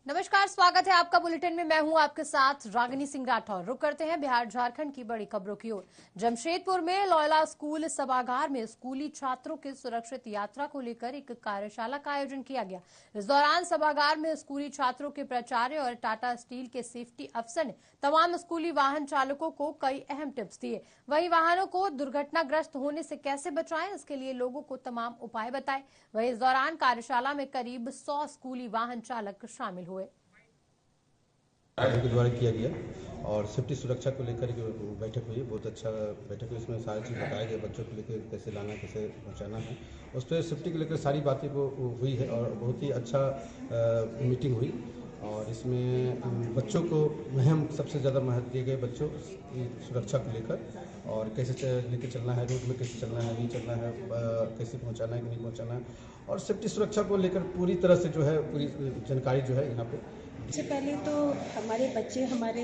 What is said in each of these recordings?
नमस्कार, स्वागत है आपका बुलेटिन में। मैं हूं आपके साथ रागिनी सिंह राठौर। रुक करते हैं बिहार झारखंड की बड़ी खबरों की ओर। जमशेदपुर में लॉयला स्कूल सभागार में स्कूली छात्रों की सुरक्षित यात्रा को लेकर एक कार्यशाला का आयोजन किया गया। इस दौरान सभागार में स्कूली छात्रों के प्राचार्य और टाटा स्टील के सेफ्टी अफसर ने तमाम स्कूली वाहन चालकों को कई अहम टिप्स दिए। वहीं वाहनों को दुर्घटनाग्रस्त होने से कैसे बचाएं, इसके लिए लोगों को तमाम उपाय बताए। वहीं इस दौरान कार्यशाला में करीब 100 स्कूली वाहन चालक शामिल हुए। के द्वारा किया गया और सेफ्टी सुरक्षा को लेकर जो बैठक हुई, बहुत अच्छा बैठक हुई। इसमें सारी चीज़ बताया गया, बच्चों को लेकर कैसे लाना, कैसे पहुंचाना है। उस पर सेफ्टी को लेकर सारी बातें वो हुई है और बहुत ही अच्छा मीटिंग हुई। और इसमें बच्चों को सबसे ज़्यादा महत्व दिए गए, बच्चों की सुरक्षा को लेकर और कैसे लेकर चलना है, रोड में कैसे चलना है, नहीं चलना है, कैसे पहुंचाना है कि नहीं पहुंचाना है, और सेफ्टी सुरक्षा को लेकर पूरी तरह से जो है पूरी जानकारी जो है यहाँ पे। सबसे पहले तो हमारे बच्चे हमारे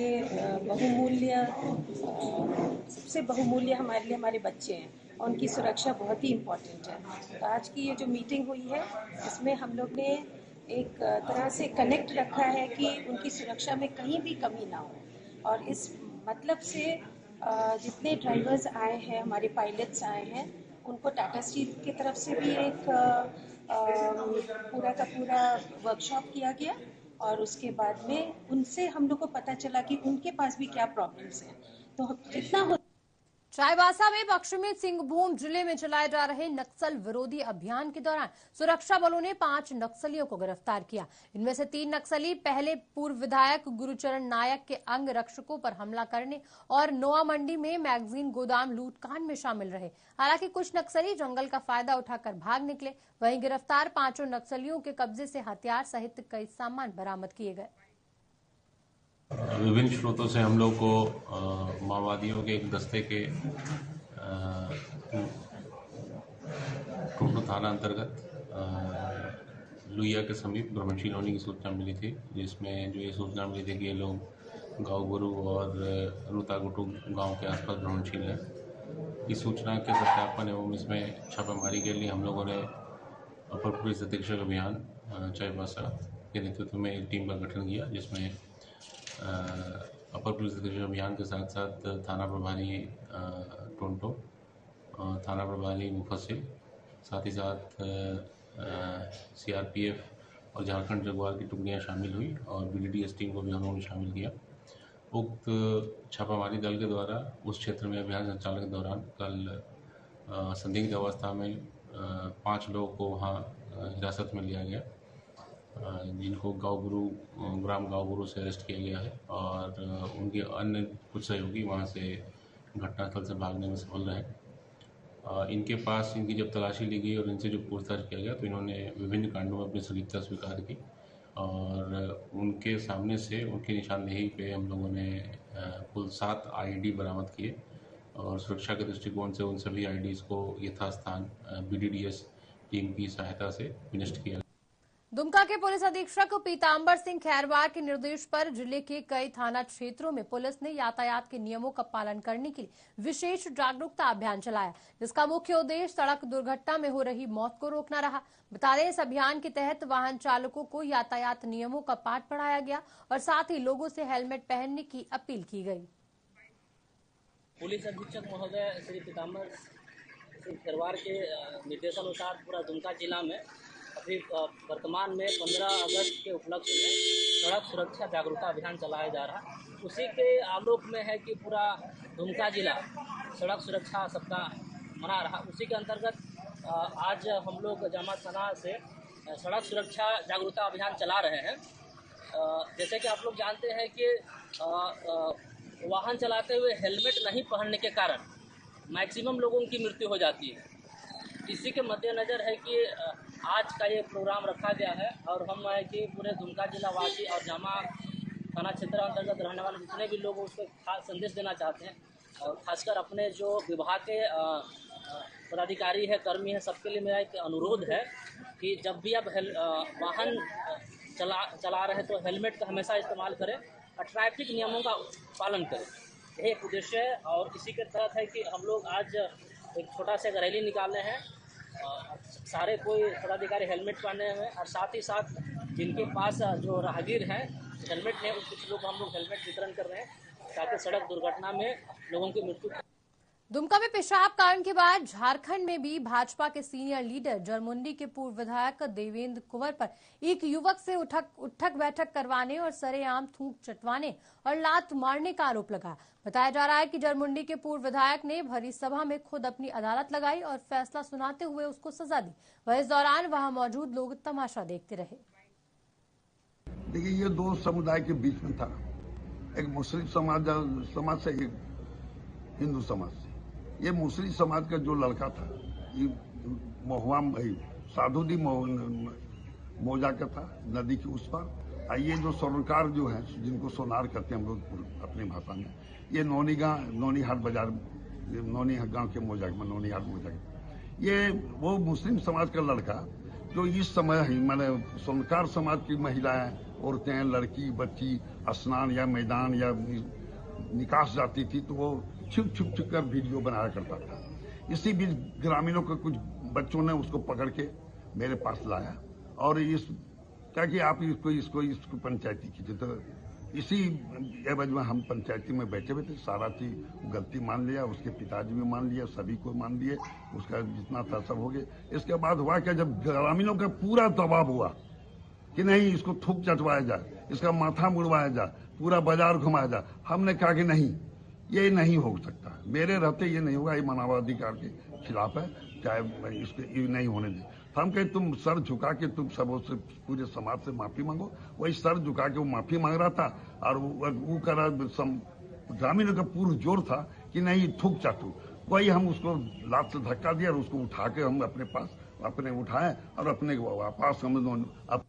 सबसे बहुमूल्य हमारे लिए हमारे बच्चे हैं और उनकी सुरक्षा बहुत ही इम्पोर्टेंट है। तो आज की ये जो मीटिंग हुई है, इसमें हम लोग ने एक तरह से कनेक्ट रखा है कि उनकी सुरक्षा में कहीं भी कमी ना हो। और इस मतलब से जितने ड्राइवर्स आए हैं, हमारे पायलट्स आए हैं, उनको टाटा स्टील की तरफ से भी एक पूरा का पूरा वर्कशॉप किया गया। और उसके बाद में उनसे हम लोग को पता चला कि उनके पास भी क्या प्रॉब्लम्स हैं। तो जितना हो चाईबासा में पश्चिमी सिंहभूम जिले में चलाए जा रहे नक्सल विरोधी अभियान के दौरान सुरक्षा बलों ने 5 नक्सलियों को गिरफ्तार किया। इनमें से 3 नक्सली पहले पूर्व विधायक गुरुचरण नायक के अंग रक्षकों पर हमला करने और नोआ मंडी में मैगजीन गोदाम लूटकांड में शामिल रहे। हालांकि कुछ नक्सली जंगल का फायदा उठाकर भाग निकले। वहीं गिरफ्तार 5 नक्सलियों के कब्जे से हथियार सहित कई सामान बरामद किए गए। विभिन्न स्रोतों से हम लोग को माओवादियों के एक दस्ते के टोटो थाना अंतर्गत लुइया के समीप ब्रह्मशील होने की सूचना मिली थी, जिसमें जो ये सूचना मिली थी कि ये लोग गाँव गुरु और रुतागुटू गांव के आसपास भ्रमणशील है। इस सूचना के सत्यापन एवं इसमें छापेमारी के लिए हम लोगों ने अपर पुलिस अधीक्षक अभियान चाईबासा के नेतृत्व में एक टीम का गठन किया, जिसमें अपर पुलिस अधीक्षक अभियान के साथ साथ थाना प्रभारी टोंटो, थाना प्रभारी मुफस्सिल, साथ ही साथ सीआरपीएफ और झारखंड जगुआर की टुकड़ियां शामिल हुई और बीडीडीएस टीम को भी उन्होंने शामिल किया। उक्त छापामारी दल के द्वारा उस क्षेत्र में अभियान संचालन के दौरान कल संदिग्ध अवस्था में 5 लोगों को वहाँ हिरासत में लिया गया, जिनको ग्राम गाँव गुरु से अरेस्ट किया गया है और उनके अन्य कुछ सहयोगी वहाँ से घटनास्थल से भागने में सफल रहे। इनके पास इनकी जब तलाशी ली गई और इनसे जो पूछताछ किया गया तो इन्होंने विभिन्न कांडों में अपनी संलिप्तता स्वीकार की और उनके सामने से उनकी निशानदेही पे हम लोगों ने कुल 7 आईडी बरामद किए और सुरक्षा के दृष्टिकोण से उन सभी आईडीज को यथास्थान बीडीडीएस टीम की सहायता से विनष्ट किया। दुमका के पुलिस अधीक्षक पीतांबर सिंह खैरवार के निर्देश पर जिले के कई थाना क्षेत्रों में पुलिस ने यातायात के नियमों का पालन करने के लिए विशेष जागरूकता अभियान चलाया, जिसका मुख्य उद्देश्य सड़क दुर्घटना में हो रही मौत को रोकना रहा। बता दें, इस अभियान के तहत वाहन चालकों को यातायात नियमों का पाठ पढ़ाया गया और साथ ही लोगों से हेलमेट पहनने की अपील की गई। पुलिस अधीक्षक महोदय श्री पीतांबर सिंह खैरवार के निर्देशानुसार पूरा दुमका जिला में अभी वर्तमान में 15 अगस्त के उपलक्ष्य में सड़क सुरक्षा जागरूकता अभियान चलाया जा रहा है। उसी के आलोक में है कि पूरा दुमका जिला सड़क सुरक्षा सप्ताह मना रहा। उसी के अंतर्गत आज हम लोग जामा थाना से सड़क सुरक्षा जागरूकता अभियान चला रहे हैं। जैसे कि आप लोग जानते हैं कि वाहन चलाते हुए हेलमेट नहीं पहनने के कारण मैक्सिमम लोगों की मृत्यु हो जाती है। इसी के मद्देनज़र है कि आज का ये प्रोग्राम रखा गया है और हम है कि पूरे दुमका जिला वासी और जामा थाना क्षेत्र अंतर्गत रहने वाले जितने भी लोग उसको खास संदेश देना चाहते हैं और खासकर अपने जो विभाग के पदाधिकारी है, कर्मी है, सबके लिए मेरा एक अनुरोध है कि जब भी आप वाहन चला रहे तो हेलमेट का हमेशा इस्तेमाल करें और ट्रैफिक नियमों का पालन करें। यही एक उद्देश्य है और इसी के तहत है कि हम लोग आज एक छोटा सा रैली निकाले हैं। सारे कोई पदाधिकारी हेलमेट पहने हुए और साथ ही साथ जिनके पास जो राहगीर हैं हेलमेट है, कुछ लोग हम लोग हेलमेट वितरण कर रहे हैं ताकि सड़क दुर्घटना में लोगों की मृत्यु। दुमका में पेशाब कांड के बाद झारखंड में भी भाजपा के सीनियर लीडर जरमुंडी के पूर्व विधायक देवेंद्र कुंवर पर एक युवक से उठक बैठक करवाने और सरेआम थूक चटवाने और लात मारने का आरोप लगा। बताया जा रहा है कि जरमुंडी के पूर्व विधायक ने भरी सभा में खुद अपनी अदालत लगाई और फैसला सुनाते हुए उसको सजा दी। वह इस दौरान वहां मौजूद लोग तमाशा देखते रहे। देखिए, ये दो समुदाय के बीच में था, एक मुस्लिम समाज से, एक हिंदू समाज से। ये मुस्लिम समाज का जो लड़का था, ये महुआ भाई साधुदी मौजा का था, नदी के उस पर। ये जो सोनकार जो है, जिनको सोनार कहते हैं हम लोग अपनी भाषा में, ये नौनीहाट बाजार, नौनीहाट गांव के मौजा में, नौनीहाट मौजा के। ये वो मुस्लिम समाज का लड़का जो इस समय मैंने सोनकार समाज की महिलाएं, औरतें, लड़की, बच्ची स्नान या मैदान या निकास जाती थी तो वो छुप कर वीडियो बनाया करता था। इसी बीच ग्रामीणों के कुछ बच्चों ने उसको पकड़ के मेरे पास लाया और क्या कि आप इसको पंचायती कीजिए। तो इसी एवज में हम पंचायती में बैठे हुए थे। सारा चीज गलती मान लिया, उसके पिताजी भी मान लिया, सभी को मान लिए, उसका जितना था सब हो गया। इसके बाद हुआ क्या, जब ग्रामीणों का पूरा दबाव हुआ कि नहीं इसको थूक चटवाया जाए, इसका माथा मुड़वाया जाए, पूरा बाजार घुमाया जाए, हमने कहा कि नहीं, ये नहीं हो सकता, मेरे रहते ये नहीं होगा, ये मानवाधिकार के खिलाफ है, चाहे इसको ये नहीं होने दे। हम कहे तुम सर झुका के तुम सबों से, पूरे समाज से माफी मांगो। वही सर झुका के वो माफी मांग रहा था और वो करा ग्रामीणों का पूरा जोर था कि नहीं थूक चाटू। वही हम उसको लात से धक्का दिया और उसको उठा के हम अपने पास उठाए और अपने वापस हम।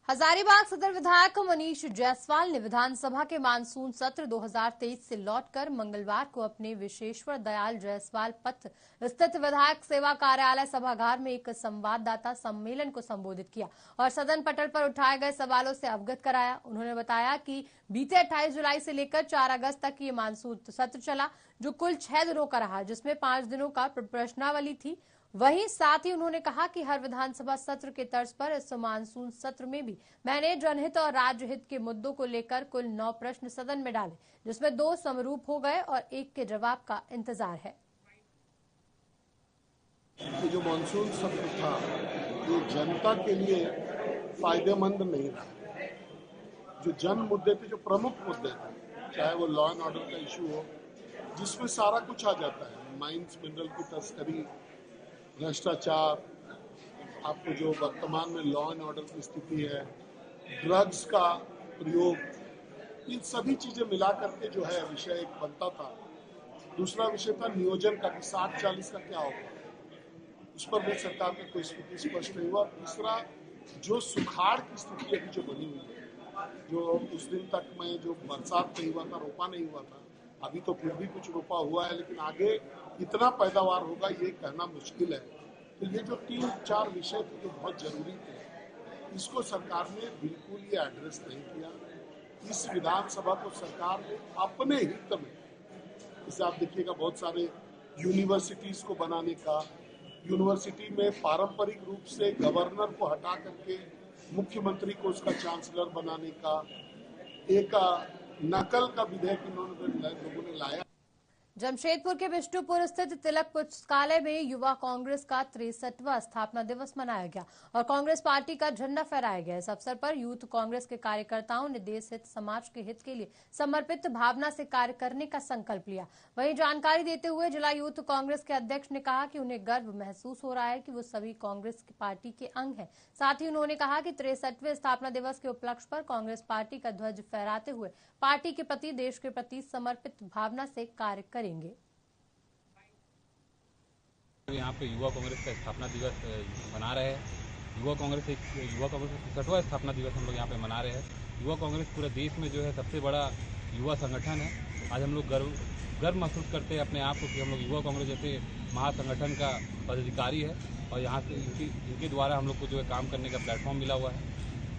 हजारीबाग सदर विधायक मनीष जायसवाल ने विधानसभा के मानसून सत्र 2023 से लौटकर मंगलवार को अपने विशेश्वर दयाल जायसवाल पथ स्थित विधायक सेवा कार्यालय सभागार में एक संवाददाता सम्मेलन को संबोधित किया और सदन पटल पर उठाए गए सवालों से अवगत कराया। उन्होंने बताया कि बीते 28 जुलाई से लेकर 4 अगस्त तक ये मानसून सत्र चला, जो कुल 6 दिनों का रहा, जिसमें 5 दिनों का प्रश्नावली थी। वहीं साथ ही उन्होंने कहा कि हर विधानसभा सत्र के तर्ज पर इस मानसून सत्र में भी मैंने जनहित और राज्य हित के मुद्दों को लेकर कुल 9 प्रश्न सदन में डाले, जिसमें 2 समरूप हो गए और 1 के जवाब का इंतजार है। ये जो मानसून सत्र था ये जनता के लिए फायदेमंद नहीं रहा। जो जन मुद्दे थे, जो प्रमुख मुद्दे थे, चाहे वो लॉ एंड ऑर्डर का इशू हो, जिसमें सारा कुछ आ जाता है, माइंस मिनरल की तस्करी, भ्रष्टाचार, आपको जो वर्तमान में लॉ एंड ऑर्डर की स्थिति है, ड्रग्स का प्रयोग, इन सभी चीजें मिला करके जो है विषय एक बनता था। दूसरा विषय था नियोजन का कि 60-40 का क्या होगा, उस पर भी सरकार का कोई स्थिति स्पष्ट नहीं हुआ। तीसरा, जो सुखाड़ की स्थिति अभी जो बनी हुई है, जो उस दिन तक में जो बरसात नहीं हुआ था, रोपा नहीं हुआ था, अभी तो फिर भी कुछ रोपा हुआ है, लेकिन आगे कितना पैदावार होगा ये कहना मुश्किल है। तो ये जो 3-4 विषय थे जो बहुत जरूरी थे, इसको सरकार ने बिल्कुल ये एड्रेस नहीं किया। इस विधानसभा को सरकार ने अपने हित में, जैसे आप देखिएगा बहुत सारे यूनिवर्सिटीज को बनाने का, यूनिवर्सिटी में पारंपरिक रूप से गवर्नर को हटा करके मुख्यमंत्री को उसका चांसलर बनाने का, एक नकल का विधेयक लोगों ने लाया। जमशेदपुर के विष्णुपुर स्थित तिलक पुस्तकालय में युवा कांग्रेस का 63वां स्थापना दिवस मनाया गया और कांग्रेस पार्टी का झंडा फहराया गया। इस अवसर पर यूथ कांग्रेस के कार्यकर्ताओं ने देश हित, समाज के हित के लिए समर्पित भावना से कार्य करने का संकल्प लिया। वहीं जानकारी देते हुए जिला यूथ कांग्रेस के अध्यक्ष ने कहा कि उन्हें गर्व महसूस हो रहा है कि वो सभी कांग्रेस की पार्टी के अंग हैं। साथ ही उन्होंने कहा कि 63वें स्थापना दिवस के उपलक्ष्य पर कांग्रेस पार्टी का ध्वज फहराते हुए पार्टी के प्रति, देश के प्रति समर्पित भावना से कार्य करेंगे। यहाँ पे युवा कांग्रेस का स्थापना दिवस मना रहे हैं। युवा कांग्रेस का 63वां स्थापना दिवस हम लोग यहाँ पे मना रहे हैं। युवा कांग्रेस पूरे देश में जो है सबसे बड़ा युवा संगठन है। आज हम लोग गर्व महसूस करते हैं अपने आप को कि हम लोग युवा कांग्रेस जैसे महासंगठन का पदाधिकारी है और यहाँ से इनके द्वारा हम लोग को जो है काम करने का प्लेटफॉर्म मिला हुआ है।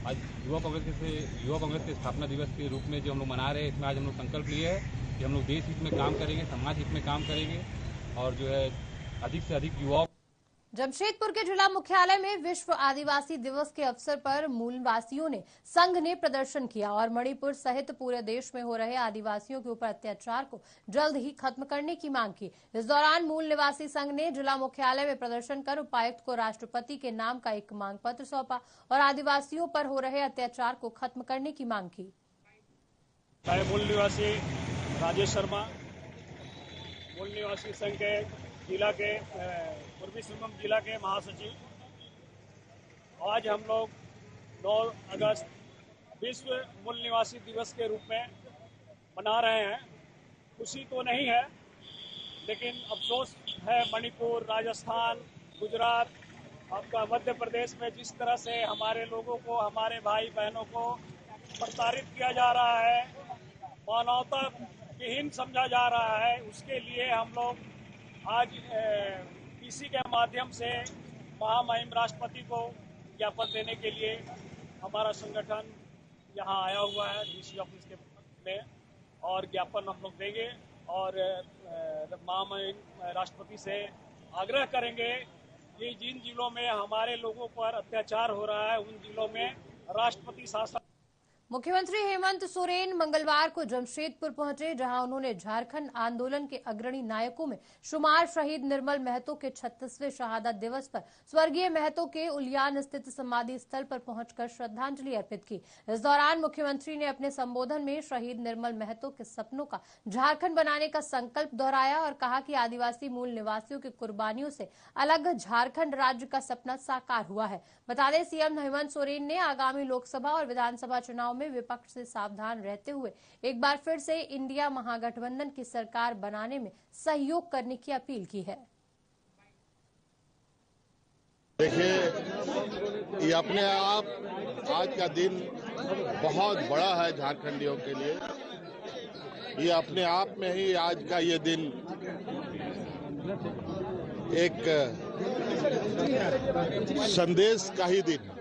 आज युवा कांग्रेस के स्थापना दिवस के रूप में जो हम लोग मना रहे हैं, इसमें आज हम लोग संकल्प लिए हैं कि हम लोग देश हित में काम करेंगे, समाज हित में काम करेंगे और जो है अधिक से अधिक युवाओं जमशेदपुर के जिला मुख्यालय में विश्व आदिवासी दिवस के अवसर पर मूलवासियों ने संघ ने प्रदर्शन किया और मणिपुर सहित पूरे देश में हो रहे आदिवासियों के ऊपर अत्याचार को जल्द ही खत्म करने की मांग की। इस दौरान मूल निवासी संघ ने जिला मुख्यालय में प्रदर्शन कर उपायुक्त को राष्ट्रपति के नाम का एक मांग पत्र सौंपा और आदिवासियों पर हो रहे अत्याचार को खत्म करने की मांग की। मूल निवासी राजेश शर्मा, मूल निवासी संघ के जिला के पूर्वी सिंहभूम जिला के महासचिव, आज हम लोग 9 अगस्त विश्व मूल निवासी दिवस के रूप में मना रहे हैं। खुशी तो नहीं है, लेकिन अफसोस है मणिपुर, राजस्थान, गुजरात, आपका मध्य प्रदेश में जिस तरह से हमारे लोगों को, हमारे भाई बहनों को प्रताड़ित किया जा रहा है, मानवता विहीन समझा जा रहा है, उसके लिए हम लोग आज पीसी के माध्यम से महामहिम राष्ट्रपति को ज्ञापन देने के लिए हमारा संगठन यहाँ आया हुआ है डीसी ऑफिस के में, और ज्ञापन हम लोग देंगे और महामहिम राष्ट्रपति से आग्रह करेंगे कि जिन जिलों में हमारे लोगों पर अत्याचार हो रहा है उन जिलों में राष्ट्रपति शासन। मुख्यमंत्री हेमंत सोरेन मंगलवार को जमशेदपुर पहुंचे, जहां उन्होंने झारखंड आंदोलन के अग्रणी नायकों में शुमार शहीद निर्मल महतो के 36वें शहादत दिवस पर स्वर्गीय महतो के उलियान स्थित समाधि स्थल पर पहुंचकर श्रद्धांजलि अर्पित की। इस दौरान मुख्यमंत्री ने अपने संबोधन में शहीद निर्मल महतो के सपनों का झारखंड बनाने का संकल्प दोहराया और कहा कि आदिवासी मूल निवासियों की कुर्बानियों से अलग झारखंड राज्य का सपना साकार हुआ है। बता दें, सीएम हेमंत सोरेन ने आगामी लोकसभा और विधानसभा चुनाव में विपक्ष से सावधान रहते हुए एक बार फिर से इंडिया महागठबंधन की सरकार बनाने में सहयोग करने की अपील की है। देखिए, ये अपने आप आज का दिन बहुत बड़ा है झारखंडियों के लिए। ये अपने आप में ही आज का ये दिन एक संदेश का ही दिन है।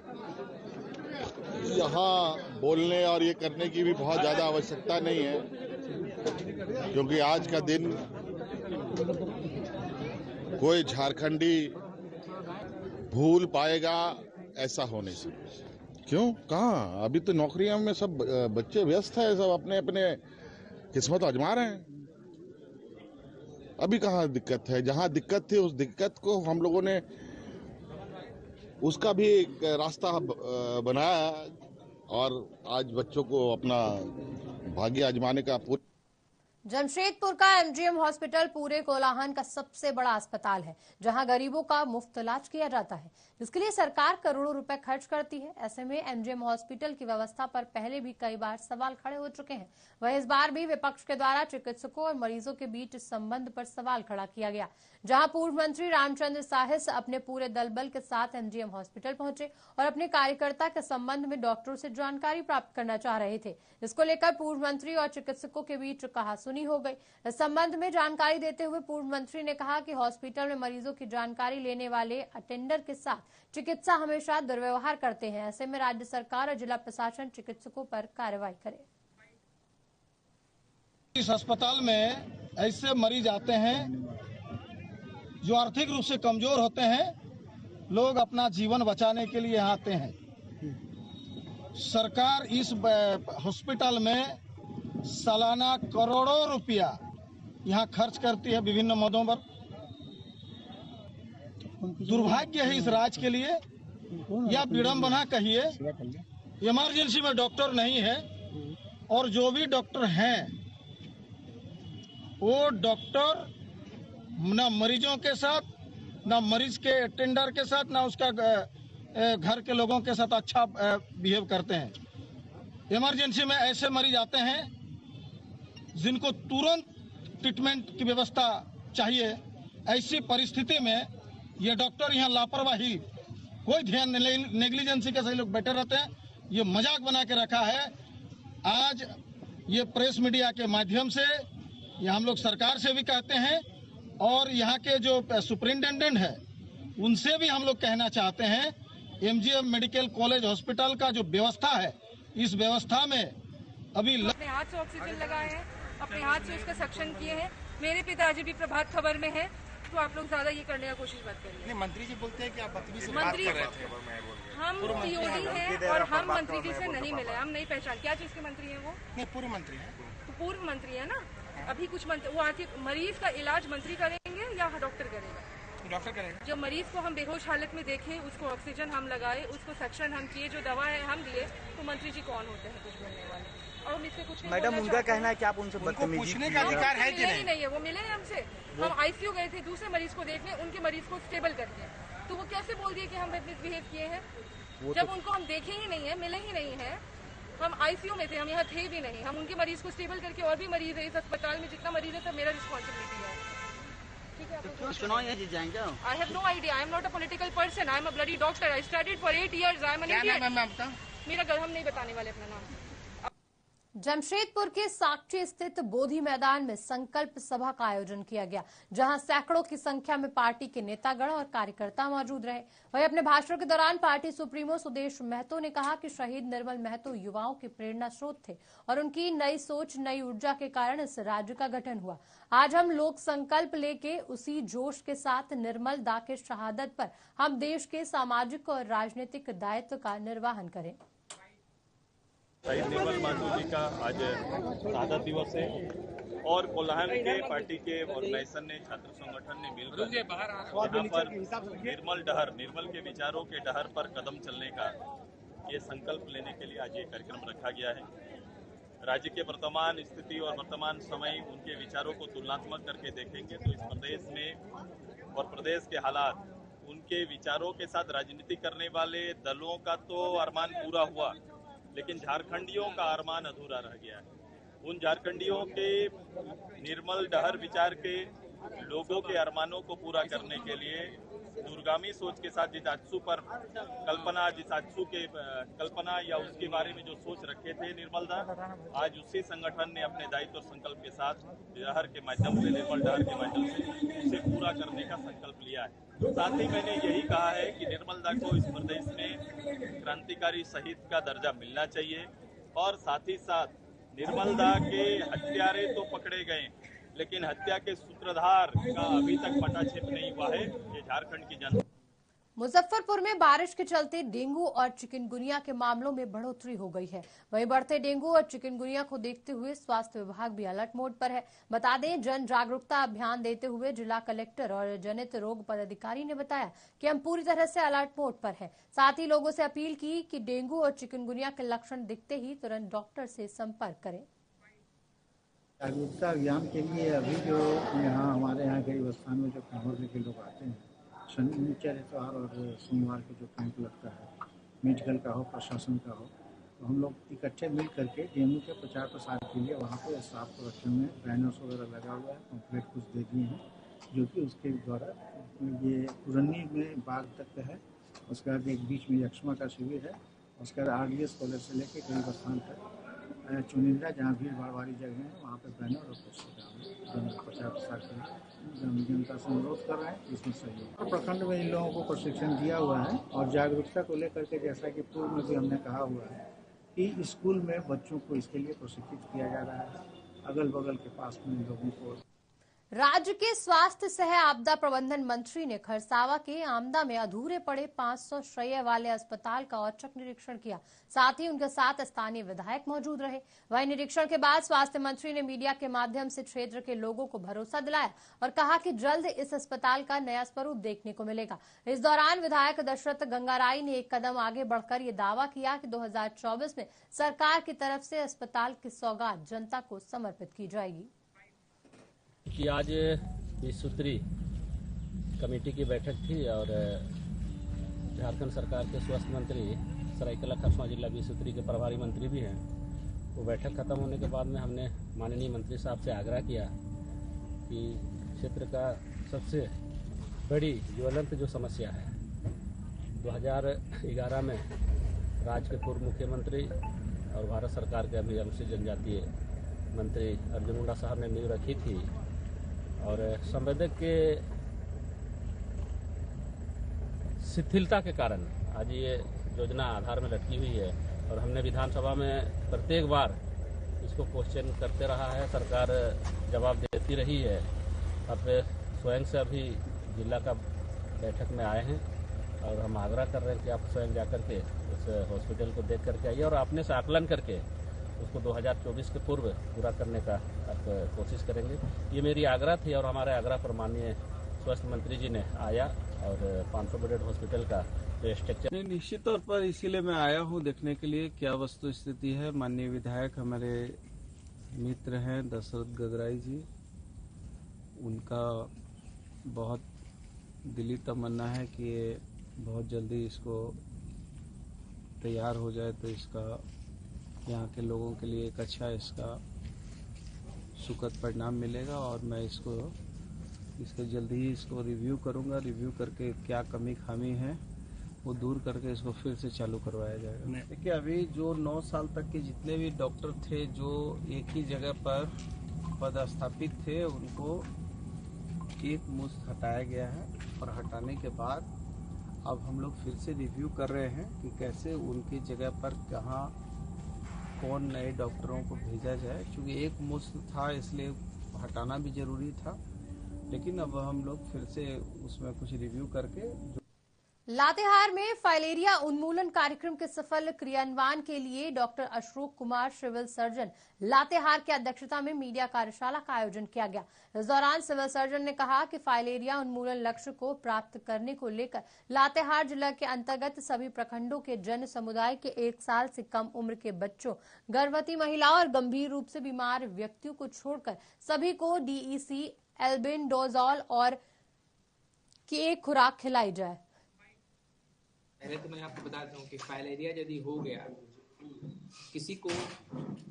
यहाँ बोलने और ये करने की भी बहुत ज्यादा आवश्यकता नहीं है, क्योंकि आज का दिन कोई झारखंडी भूल पाएगा ऐसा हो नहीं सकता। क्यों? कहाँ? अभी तो नौकरियों में सब बच्चे व्यस्त है, सब अपने अपने किस्मत आजमा रहे हैं। अभी कहाँ दिक्कत है? जहाँ दिक्कत थी उस दिक्कत को हम लोगों ने उसका भी एक रास्ता बनाया और आज बच्चों को अपना भाग्य आजमाने का। जमशेदपुर का एमजीएम हॉस्पिटल पूरे कोलाहन का सबसे बड़ा अस्पताल है, जहां गरीबों का मुफ्त इलाज किया जाता है, जिसके लिए सरकार करोड़ों रुपए खर्च करती है। ऐसे में एमजीएम हॉस्पिटल की व्यवस्था पर पहले भी कई बार सवाल खड़े हो चुके हैं। वहीं इस बार भी विपक्ष के द्वारा चिकित्सकों और मरीजों के बीच संबंध पर सवाल खड़ा किया गया, जहां पूर्व मंत्री रामचंद्र साहिस अपने पूरे दल बल के साथ एमजीएम हॉस्पिटल पहुंचे और अपने कार्यकर्ता के संबंध में डॉक्टरों से जानकारी प्राप्त करना चाह रहे थे। इसको लेकर पूर्व मंत्री और चिकित्सकों के बीच कहासुनी हो गई। इस संबंध में जानकारी देते हुए पूर्व मंत्री ने कहा कि हॉस्पिटल में मरीजों की जानकारी लेने वाले अटेंडर के साथ चिकित्सा हमेशा दुर्व्यवहार करते हैं। ऐसे में राज्य सरकार और जिला प्रशासन चिकित्सकों पर कार्रवाई करे। इस अस्पताल में ऐसे मरीज आते हैं जो आर्थिक रूप से कमजोर होते हैं, लोग अपना जीवन बचाने के लिए आते हैं। सरकार इस हॉस्पिटल में सालाना करोड़ों रुपया यहाँ खर्च करती है विभिन्न मदों पर। दुर्भाग्य है इस राज्य के लिए, या विडंबना कहिए, इमरजेंसी में डॉक्टर नहीं है, और जो भी डॉक्टर हैं वो डॉक्टर न मरीजों के साथ, न मरीज के अटेंडर के साथ, न उसका घर के लोगों के साथ अच्छा बिहेव करते हैं। इमरजेंसी में ऐसे मरीज आते हैं जिनको तुरंत ट्रीटमेंट की व्यवस्था चाहिए। ऐसी परिस्थिति में ये डॉक्टर यहाँ लापरवाही, कोई ध्यान नहीं, नेग्लिजेंसी के सही लोग बैठे रहते हैं। ये मजाक बना के रखा है। आज ये प्रेस मीडिया के माध्यम से ये हम लोग सरकार से भी कहते हैं और यहाँ के जो सुपरिंटेंडेंट है उनसे भी हम लोग कहना चाहते हैं, एमजीएम मेडिकल कॉलेज हॉस्पिटल का जो व्यवस्था है, इस व्यवस्था में अभी अपने हाथ से ऑक्सीजन लगाए हैं, अपने हाथ से उसका सक्शन किए हैं। मेरे पिताजी भी प्रभात खबर में हैं, को आप लोग ज्यादा ये करने का कोशिश मत करिए। नहीं, मंत्री जी बोलते हैं कि आप बदतमीजी से बात कर रहे थे। हम पीओडी हैं और हम मंत्री जी से नहीं मिले, हम नहीं पहचान। क्या चीज के मंत्री हैं वो? नहीं, पूर्व मंत्री है। पूर्व मंत्री है ना। अभी कुछ मंत्री वो आके मरीज का इलाज मंत्री करेंगे या डॉक्टर करेगा? डॉक्टर करेगा। जब मरीज को हम बेहोश हालत में देखें, उसको ऑक्सीजन हम लगाए, उसको सक्शन हम किए, जो दवा है हम दिए, तो मंत्री जी कौन होते हैं कुछ बोलने वाले? और हम इससे कुछ नहीं। मैडम, उनका कहना है कि आप उनसे बदतमीजी पूछने का अधिकार है कि नहीं है। वो मिले हैं हमसे, हम आईसीयू गए थे दूसरे मरीज को देखने, उनके मरीज को स्टेबल करके, तो वो कैसे बोल दिए कि हम मिसबिहेव किए हैं जब उनको हम देखे ही नहीं है, मिले ही नहीं है। हम आईसीयू में थे, हम यहाँ थे भी नहीं। हम उनके मरीज को स्टेबल करके, और भी मरीज है इस अस्पताल में, जितना मरीज है सब मेरा रिस्पॉन्सिबिलिटी है। चुनाव यहाँ जीत जाएंगे। I have no idea. I am not a political person. I am a bloody doctor. I studied for 8 years. I am an idiot. क्या नाम है आपका? मेरा घर हम नहीं बताने वाले अपना नाम। जमशेदपुर के साकची स्थित बोधि मैदान में संकल्प सभा का आयोजन किया गया, जहां सैकड़ों की संख्या में पार्टी के नेतागण और कार्यकर्ता मौजूद रहे। वहीं अपने भाषण के दौरान पार्टी सुप्रीमो सुदेश महतो ने कहा कि शहीद निर्मल महतो युवाओं के प्रेरणा स्रोत थे और उनकी नई सोच, नई ऊर्जा के कारण इस राज्य का गठन हुआ। आज हम लोग संकल्प लेके उसी जोश के साथ निर्मल दा के शहादत पर हम देश के सामाजिक और राजनीतिक दायित्व का निर्वहन करें। शहीद निर्मल महतो जी का आज शहादत दिवस है और कोल्हान के पार्टी के ऑर्गेनाइजेशन ने, छात्र संगठन ने मिलकर यहाँ पर निर्मल के विचारों के डहर पर कदम चलने का ये संकल्प लेने के लिए आज ये कार्यक्रम रखा गया है। राज्य के वर्तमान स्थिति और वर्तमान समय उनके विचारों को तुलनात्मक करके देखेंगे तो इस प्रदेश में और प्रदेश के हालात, उनके विचारों के साथ राजनीति करने वाले दलों का तो अरमान पूरा हुआ, लेकिन झारखंडियों का अरमान अधूरा रह गया है। उन झारखंडियों के निर्मल डहर विचार के लोगों के अरमानों को पूरा करने के लिए दूरगामी सोच के साथ जिस आजसू पर कल्पना या उसके बारे में जो सोच रखे थे निर्मल दा, आज उसी संगठन ने अपने दायित्व और संकल्प के साथ डहर के माध्यम से, निर्मल डहर के माध्यम से उसे पूरा करने का संकल्प लिया है। साथ ही मैंने यही कहा है कि निर्मल दा को इस प्रदेश में क्रांतिकारी शहीद का दर्जा मिलना चाहिए और साथ ही साथ निर्मल दा के हत्यारे तो पकड़े गए, लेकिन हत्या के सूत्रधार का अभी तक पटाक्षेप नहीं हुआ है। ये झारखंड की जनता। मुजफ्फरपुर में बारिश के चलते डेंगू और चिकनगुनिया के मामलों में बढ़ोतरी हो गई है। वहीं बढ़ते डेंगू और चिकनगुनिया को देखते हुए स्वास्थ्य विभाग भी अलर्ट मोड पर है। बता दें, जन जागरूकता अभियान देते हुए जिला कलेक्टर और जनित रोग पदाधिकारी ने बताया कि हम पूरी तरह से अलर्ट मोड पर हैं। साथ ही लोगों से अपील की कि डेंगू और चिकनगुनिया के लक्षण दिखते ही तुरंत डॉक्टर से संपर्क करें। जागरूकता अभियान के लिए अभी जो यहाँ हमारे यहाँ कई स्थान में जो खबर लेके लोग आते हैं, शनिचर इतवार और सोमवार के जो कैंप लगता है, मेडिकल का हो, प्रशासन का हो, तो हम लोग इकट्ठे मिल करके डेंगू के प्रचार प्रसार के लिए वहाँ पे स्टाफ को रखे हुए हैं, बैनर्स वगैरह लगा हुआ है, पम्फलेट कुछ दे दिए हैं, जो कि उसके द्वारा ये पुरनी में बाग तक है। उसके बाद एक बीच में यक्ष्मा का शिविर है, उसके बाद RDS कॉलेज से लेके कई स्थान तक चुनिंदा जहाँ भीड़ भाड़ वाली जगह है वहाँ पे बैनर और प्रचार प्रसार करें। जनता से अनुरोध कर रहे हैं कि इसमें सहयोग। प्रखंड में इन लोगों को प्रशिक्षण दिया हुआ है और जागरूकता को लेकर के, जैसा कि पूर्व में भी हमने कहा हुआ है कि स्कूल में बच्चों को इसके लिए प्रशिक्षित किया जा रहा है। अगल बगल के पास में लोगों को। राज्य के स्वास्थ्य सह आपदा प्रबंधन मंत्री ने खरसावा के आमदा में अधूरे पड़े 500 शैय्या वाले अस्पताल का औचक निरीक्षण किया। साथ ही उनके साथ स्थानीय विधायक मौजूद रहे। वहीं निरीक्षण के बाद स्वास्थ्य मंत्री ने मीडिया के माध्यम से क्षेत्र के लोगों को भरोसा दिलाया और कहा कि जल्द इस अस्पताल का नया स्वरूप देखने को मिलेगा। इस दौरान विधायक दशरथ गंगाराई ने एक कदम आगे बढ़कर ये दावा किया कि 2024 में सरकार की तरफ से अस्पताल की सौगात जनता को समर्पित की जाएगी। कि आज 20 सूत्री कमेटी की बैठक थी और झारखंड सरकार के स्वास्थ्य मंत्री सरायकेला खरसावां जिला 20 सूत्री के प्रभारी मंत्री भी हैं। वो बैठक खत्म होने के बाद में हमने माननीय मंत्री साहब से आग्रह किया कि क्षेत्र का सबसे बड़ी ज्वलंत जो समस्या है, 2011 में राज्य के पूर्व मुख्यमंत्री और भारत सरकार के अभी अनुसूचित जनजातीय मंत्री अर्जुन मुंडा साहब ने नींव रखी थी और संवेदक के शिथिलता के कारण आज ये योजना आधार में लटकी हुई है और हमने विधानसभा में प्रत्येक बार इसको क्वेश्चन करते रहा है। सरकार जवाब देती रही है। अब स्वयं से अभी जिला का बैठक में आए हैं और हम आग्रह कर रहे हैं कि आप स्वयं जाकर के उस हॉस्पिटल को देख करके आइए और अपने से आकलन करके उसको 2024 के पूर्व पूरा करने का आप कोशिश करेंगे। ये मेरी आग्रह थी और हमारे आग्रह पर माननीय स्वास्थ्य मंत्री जी ने आया और 500 बेडेड हॉस्पिटल का जो स्ट्रक्चर। नहीं, निश्चित तौर पर इसीलिए मैं आया हूँ देखने के लिए क्या वस्तु स्थिति है। माननीय विधायक हमारे मित्र हैं दशरथ गगराई जी, उनका बहुत दिली तमन्ना है कि ये बहुत जल्दी इसको तैयार हो जाए तो इसका यहाँ के लोगों के लिए एक अच्छा इसका सुखद परिणाम मिलेगा और मैं इसको जल्दी ही इसको रिव्यू करूँगा। रिव्यू करके क्या कमी खामी है वो दूर करके इसको फिर से चालू करवाया जाएगा। देखिए, अभी जो 9 साल तक के जितने भी डॉक्टर थे जो एक ही जगह पर पदस्थापित थे उनको एक मुश्त हटाया गया है और हटाने के बाद अब हम लोग फिर से रिव्यू कर रहे हैं कि कैसे उनकी जगह पर कहाँ कौन नए डॉक्टरों को भेजा जाए, क्योंकि एक मुश्त था इसलिए हटाना भी जरूरी था। लेकिन अब हम लोग फिर से उसमें कुछ रिव्यू करके। लातेहार में फाइलेरिया उन्मूलन कार्यक्रम के सफल क्रियान्वयन के लिए doctor Ashok Kumar civil surgeon Latehar की अध्यक्षता में मीडिया कार्यशाला का आयोजन किया गया। इस दौरान सिविल सर्जन ने कहा कि फाइलेरिया उन्मूलन लक्ष्य को प्राप्त करने को लेकर लातेहार जिला के अंतर्गत सभी प्रखंडों के जन समुदाय के 1 साल से कम उम्र के बच्चों, गर्भवती महिलाओं और गंभीर रूप से बीमार व्यक्तियों को छोड़कर सभी को DEC, एल्बेंडाजोल और की एक खुराक खिलाई जाए। पहले तो मैं आपको बता दूं कि फाइलेरिया यदि हो गया, किसी को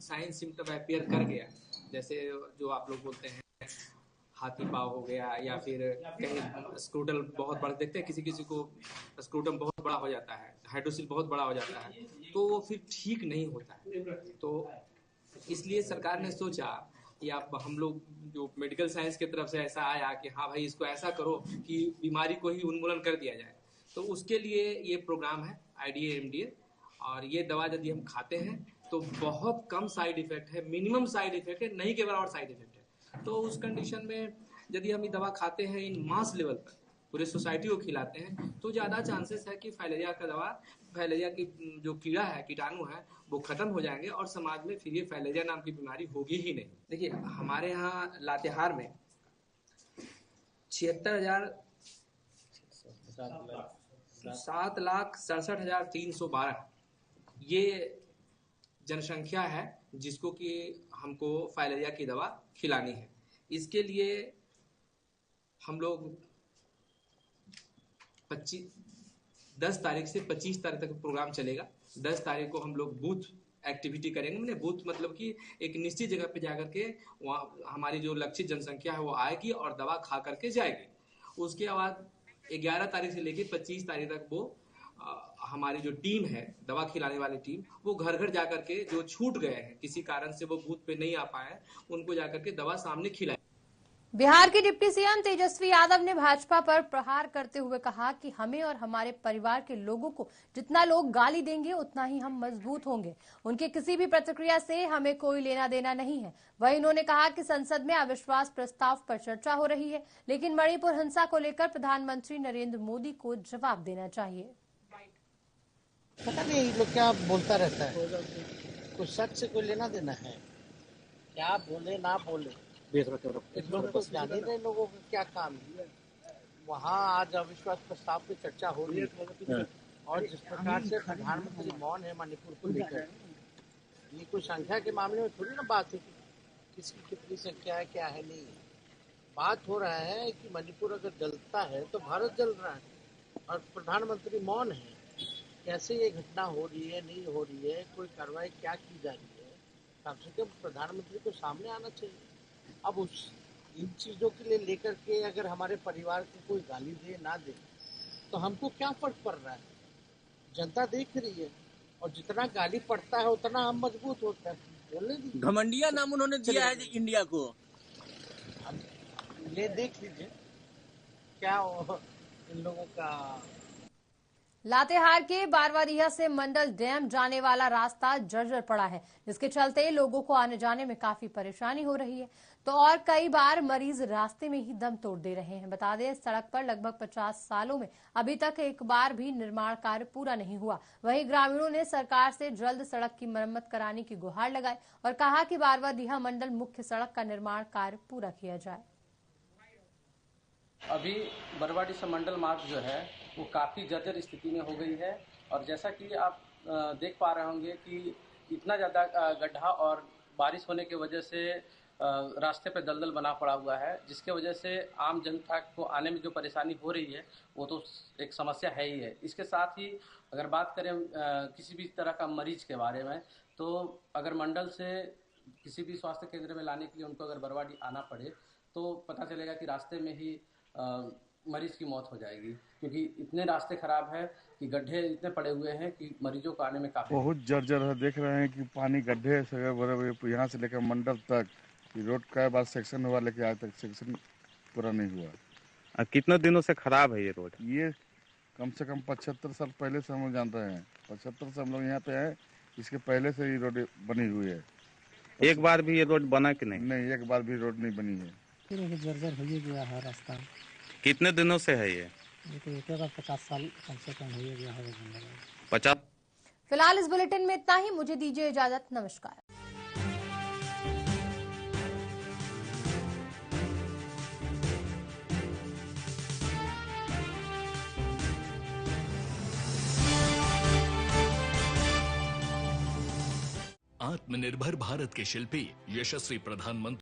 साइन सिम्टम अपीयर कर गया, जैसे जो आप लोग बोलते हैं हाथी पाव हो गया या फिर कहीं स्क्रूटल बहुत बड़ा, देखते हैं किसी को स्क्रूटम बहुत बड़ा हो जाता है, हाइड्रोसिल बहुत बड़ा हो जाता है, तो वो फिर ठीक नहीं होता है। तो इसलिए सरकार ने सोचा या हम लोग जो मेडिकल साइंस की तरफ से ऐसा आया कि हाँ भाई इसको ऐसा करो कि बीमारी को ही उन्मूलन कर दिया जाए। तो उसके लिए ये प्रोग्राम है IDA MDA, और ये दवा यदि हम खाते हैं तो बहुत कम साइड इफेक्ट है, मिनिमम साइड इफेक्ट है, नहीं के बराबर साइड इफेक्ट है। तो उस कंडीशन में यदि हम ये दवा खाते हैं इन मास लेवल पर, पूरे सोसाइटी को खिलाते हैं, तो ज़्यादा चांसेस है कि फाइलेरिया की जो कीड़ा है, कीटाणु है, वो खत्म हो जाएंगे और समाज में फिर ये फाइलेरिया नाम की बीमारी होगी ही नहीं। देखिए, हमारे यहाँ लातेहार में 7,67,312 ये जनसंख्या है जिसको कि हमको फाइलेरिया की दवा खिलानी है। इसके लिए हम लोग 10 तारीख से 25 तारीख तक प्रोग्राम चलेगा। 10 तारीख को हम लोग बूथ एक्टिविटी करेंगे। मैंने बूथ मतलब कि एक निश्चित जगह पे जाकर के वहाँ हमारी जो लक्षित जनसंख्या है वो आएगी और दवा खा करके जाएगी। उसके बाद 11 तारीख से लेकर 25 तारीख तक वो हमारी जो टीम है, दवा खिलाने वाली टीम, वो घर घर जाकर के जो छूट गए हैं, किसी कारण से वो बूथ पे नहीं आ पाए, उनको जाकर के दवा सामने खिलाए। बिहार के डिप्टी सीएम तेजस्वी यादव ने भाजपा पर प्रहार करते हुए कहा कि हमें और हमारे परिवार के लोगों को जितना लोग गाली देंगे उतना ही हम मजबूत होंगे। उनके किसी भी प्रतिक्रिया से हमें कोई लेना देना नहीं है। वहीं उन्होंने कहा कि संसद में अविश्वास प्रस्ताव पर चर्चा हो रही है, लेकिन मणिपुर हिंसा को लेकर प्रधानमंत्री नरेंद्र मोदी को जवाब देना चाहिए। पता नहीं लोग क्या बोलता रहता है, कुछ सच से कोई लेना देना है, क्या बोले ना बोले लोग जाने रहे लोगों का क्या काम है। वहाँ आज अविश्वास प्रस्ताव की चर्चा हो रही है और जिस प्रकार से प्रधानमंत्री मौन है मणिपुर को लेकर, ये कोई संख्या के मामले में थोड़ी ना बात है कि किसकी कितनी संख्या है, क्या है, नहीं। बात हो रहा है कि मणिपुर अगर जलता है तो भारत जल रहा है और प्रधानमंत्री मौन है। कैसे ये घटना हो रही है, नहीं हो रही है, कोई कार्रवाई क्या की जा रही है, कम से कम प्रधानमंत्री को सामने आना चाहिए। अब इन चीज़ों के लिए लेकर के अगर हमारे परिवार को कोई गाली दे ना दे तो हमको क्या फर्क पड़ रहा है, जनता देख रही है और जितना गाली पड़ता है उतना हम मजबूत होते हैं। बोलने दी घमंडिया नाम उन्होंने दिया है इंडिया को। ये देख लीजिए क्या इन लोगों का। लातेहार के बारवाडीहा से मंडल डैम जाने वाला रास्ता जर्जर पड़ा है, जिसके चलते लोगों को आने जाने में काफी परेशानी हो रही है। तो और कई बार मरीज रास्ते में ही दम तोड़ दे रहे हैं। बता दें, सड़क पर लगभग 50 सालों में अभी तक एक बार भी निर्माण कार्य पूरा नहीं हुआ। वहीं ग्रामीणों ने सरकार से जल्द सड़क की मरम्मत कराने की गुहार लगाई और कहा कि बारवाडीहा मंडल मुख्य सड़क का निर्माण कार्य पूरा किया जाए। अभी बरवाडीहा मंडल मार्ग जो है वो काफ़ी जर्जर स्थिति में हो गई है और जैसा कि आप देख पा रहे होंगे कि इतना ज़्यादा गड्ढा और बारिश होने की वजह से रास्ते पे दलदल बना पड़ा हुआ है, जिसके वजह से आम जनता को आने में जो परेशानी हो रही है वो तो एक समस्या है ही है। इसके साथ ही अगर बात करें किसी भी तरह का मरीज के बारे में, तो अगर मंडल से किसी भी स्वास्थ्य केंद्र में लाने के लिए उनको अगर बरवाडी आना पड़े तो पता चलेगा कि रास्ते में ही मरीज की मौत हो जाएगी, क्योंकि इतने रास्ते खराब है कि गड्ढे इतने पड़े हुए हैं कि मरीजों को आने में काफी बहुत जर्जर है। देख रहे हैं कि पानी गड्ढे से भरे हुए, यहाँ से लेकर मंडल तक रोड का बाद सेक्शन हुआ, लेकिन आज तक सेक्शन पूरा नहीं हुआ। कितने दिनों से खराब है ये रोड? ये कम से कम 75 साल पहले से हम जान रहे हैं। 75 से हम लोग यहाँ पे हैं, इसके पहले से ये रोड बनी हुई है। एक बार भी ये रोड बना कि नहीं? नहीं, एक बार भी रोड नहीं बनी है। जर्जर हो गया है रास्ता। कितने दिनों से है ये? तो 50 साल कम से कम हो गया है। 50। फिलहाल इस बुलेटिन में इतना ही। मुझे दीजिए इजाजत। नमस्कार। आत्मनिर्भर भारत के शिल्पी यशस्वी प्रधानमंत्री